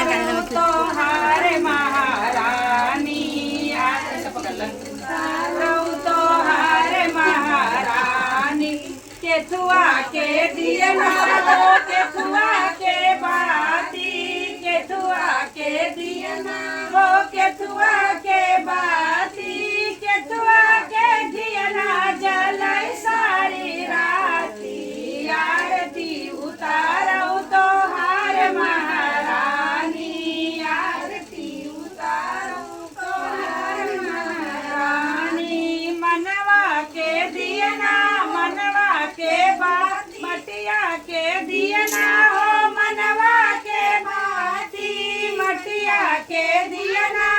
तो हारे महारानी तो हारे महारानी केथुआ के दिए ना केथुआ के बाती केथुआ के दिए ना हो केथुआ के बाती केथुआ के दिए ना जलाई सारी राती आरती उतारो तो हार महारानी आरती उतारो तो हार महारानी मनवा के दिए ना मनवा के बात मटिया के दिए ना हो मनवा के बाती मटिया के दिए ना